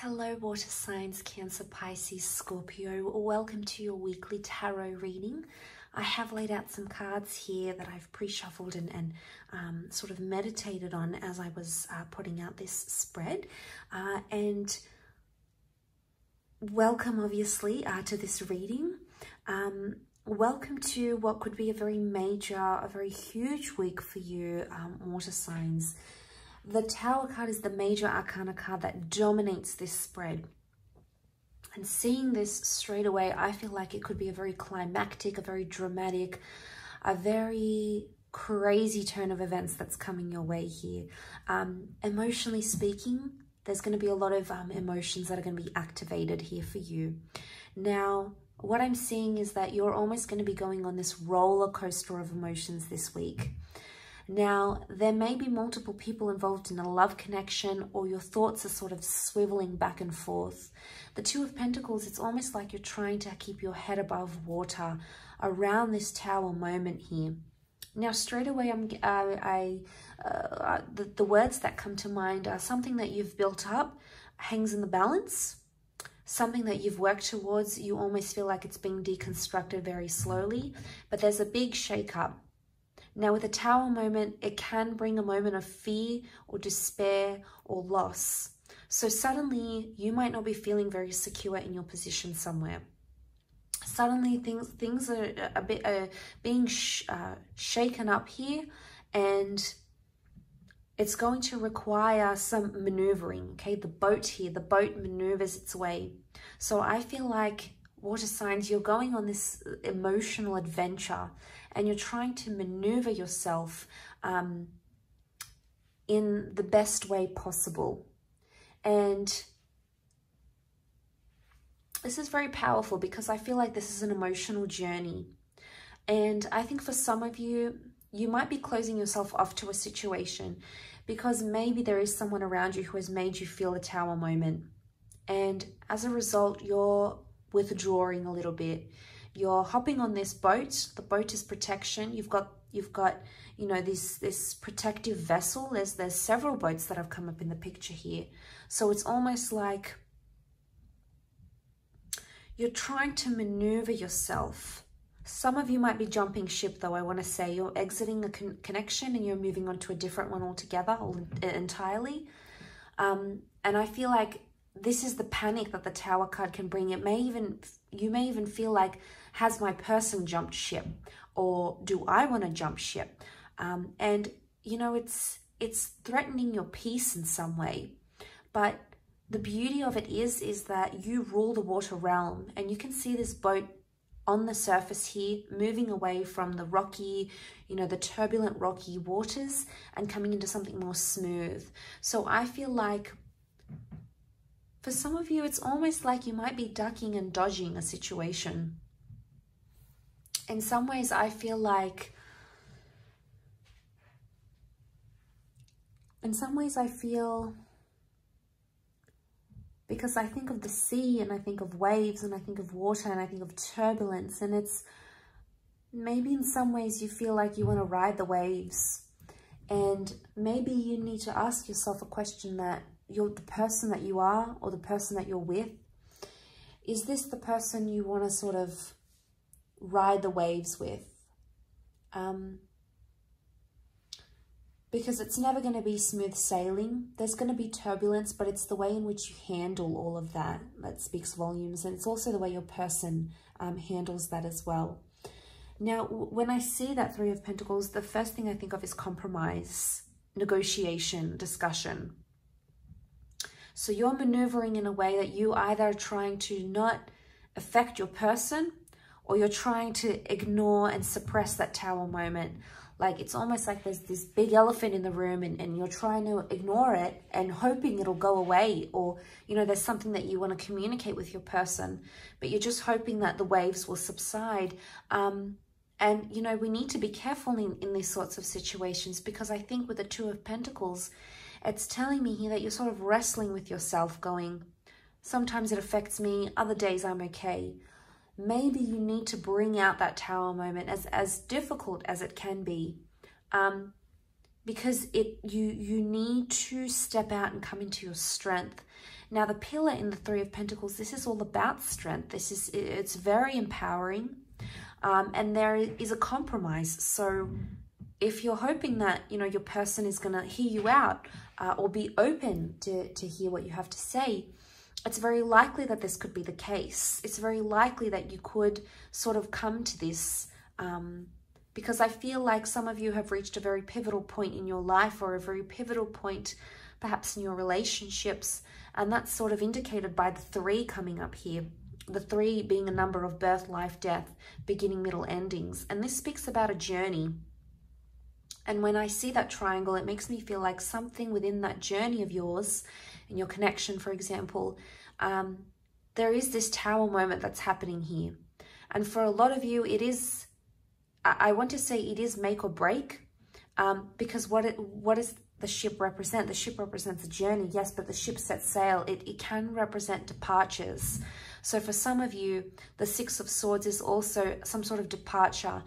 Hello water signs, Cancer, Pisces, Scorpio. Welcome to your weekly tarot reading. I have laid out some cards here that I've pre-shuffled and sort of meditated on as I was putting out this spread. And welcome obviously to this reading. Welcome to what could be a very major, a very huge week for you, water signs. The Tower card is the major arcana card that dominates this spread. And seeing this straight away, I feel like it could be a very climactic, a very dramatic, a very crazy turn of events that's coming your way here. Emotionally speaking, there's going to be a lot of emotions that are going to be activated here for you. Now, what I'm seeing is that you're almost going to be going on this roller coaster of emotions this week. Now, there may be multiple people involved in a love connection, or your thoughts are sort of swiveling back and forth. The Two of Pentacles, it's almost like you're trying to keep your head above water around this Tower moment here. Now, straight away, the words that come to mind are something that you've built up, hangs in the balance. Something that you've worked towards, you almost feel like it's being deconstructed very slowly, but there's a big shake-up. Now, with a Tower moment, it can bring a moment of fear or despair or loss. So suddenly, you might not be feeling very secure in your position somewhere. Suddenly, things are a bit being shaken up here, and it's going to require some maneuvering, okay? The boat here, the boat maneuvers its way. So I feel like, water signs, you're going on this emotional adventure and you're trying to maneuver yourself in the best way possible. And this is very powerful because I feel like this is an emotional journey. And I think for some of you, you might be closing yourself off to a situation because maybe there is someone around you who has made you feel a Tower moment. And as a result, you're withdrawing a little bit. You're hopping on this boat. The boat is protection. You've got you know, this protective vessel. There's several boats that have come up in the picture here. So it's almost like you're trying to maneuver yourself. Some of you might be jumping ship, though. I want to say you're exiting a connection and you're moving on to a different one altogether, entirely. And I feel like this is the panic that the Tower card can bring. You may even feel like, has my person jumped ship, or do I want to jump ship? And you know, it's threatening your peace in some way. But the beauty of it is that you rule the water realm, and you can see this boat on the surface here, moving away from the rocky, you know, the turbulent rocky waters and coming into something more smooth. So I feel like for some of you, it's almost like you might be ducking and dodging a situation. In some ways, I feel like, because I think of the sea and I think of waves and I think of water and I think of turbulence, and it's maybe in some ways you feel like you want to ride the waves, and maybe you need to ask yourself a question that the person that you are, or the person that you're with, is this the person you want to sort of ride the waves with? Because it's never going to be smooth sailing. There's going to be turbulence, but it's the way in which you handle all of that speaks volumes. And it's also the way your person handles that as well. Now, when I see that Three of Pentacles, the first thing I think of is compromise, negotiation, discussion. So you're maneuvering in a way that you either are trying to not affect your person, or you're trying to ignore and suppress that Tower moment. Like, it's almost like there's this big elephant in the room and you're trying to ignore it and hoping it'll go away. Or, you know, there's something that you want to communicate with your person, but you're just hoping that the waves will subside. And, you know, we need to be careful in these sorts of situations, because I think with the Two of Pentacles, it's telling me here that you're sort of wrestling with yourself, going, sometimes it affects me, other days I'm okay. Maybe you need to bring out that Tower moment, as difficult as it can be. because you need to step out and come into your strength. Now, the pillar in the Three of Pentacles, this is all about strength. It's very empowering, and there is a compromise. So if you're hoping that, you know, your person is going to hear you out or be open to hear what you have to say, it's very likely that this could be the case. It's very likely that you could sort of come to this, because I feel like some of you have reached a very pivotal point in your life, or a very pivotal point perhaps in your relationships, and that's sort of indicated by the 3 coming up here. The 3 being a number of birth, life, death, beginning, middle, endings. And this speaks about a journey. And when I see that triangle, it makes me feel like something within that journey of yours, in your connection, for example, there is this tower moment that's happening here. And for a lot of you, it is, I want to say it is make or break, because what does the ship represent? The ship represents a journey, yes, but the ship sets sail. It can represent departures. So for some of you, the 6 of Swords is also some sort of departure.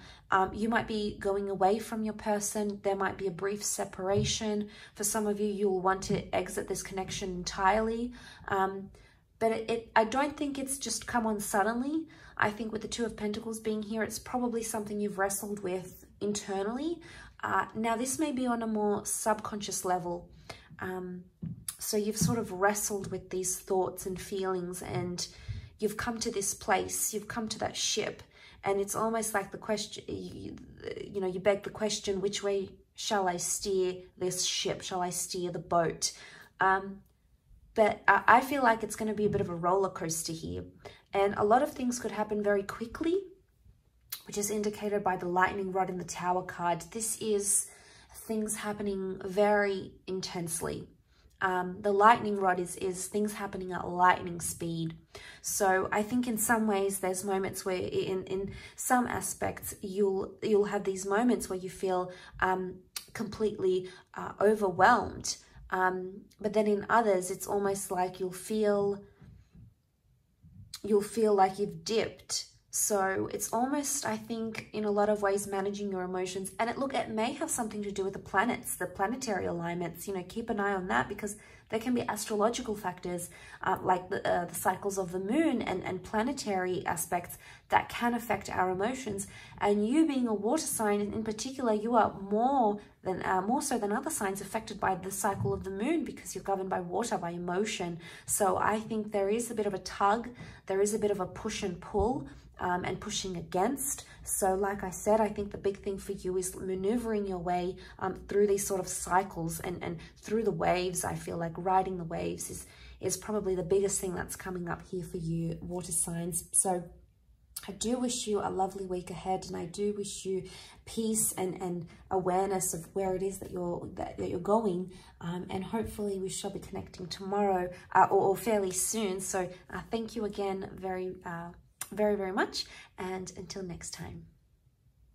You might be going away from your person. There might be a brief separation. For some of you, you'll want to exit this connection entirely. But I don't think it's just come on suddenly. I think with the 2 of Pentacles being here, it's probably something you've wrestled with internally. Now, this may be on a more subconscious level. So you've sort of wrestled with these thoughts and feelings, and you've come to this place, you've come to that ship, and it's almost like the question, you know, you beg the question, which way shall I steer this ship? Shall I steer the boat? But I feel like it's going to be a bit of a roller coaster here. And a lot of things could happen very quickly, which is indicated by the lightning rod in the Tower card. This is things happening very intensely. The lightning rod is things happening at lightning speed. So I think in some ways there's moments where in some aspects you'll have these moments where you feel completely overwhelmed. But then in others, it's almost like you'll feel like you've dipped. So it's almost, I think, in a lot of ways, managing your emotions. And it may have something to do with the planets, the planetary alignments. You know, keep an eye on that, because there can be astrological factors like the cycles of the moon and planetary aspects that can affect our emotions. And you being a water sign in particular, you are more so than other signs affected by the cycle of the moon, because you're governed by water, by emotion. So I think there is a bit of a tug, there is a bit of a push and pull, and pushing against. So like I said, I think the big thing for you is maneuvering your way through these sort of cycles and through the waves. I feel like riding the waves is probably the biggest thing that's coming up here for you, water signs. So I do wish you a lovely week ahead, and I do wish you peace and awareness of where it is that you're going, and hopefully we shall be connecting tomorrow or fairly soon. So thank you again very, very much, and until next time.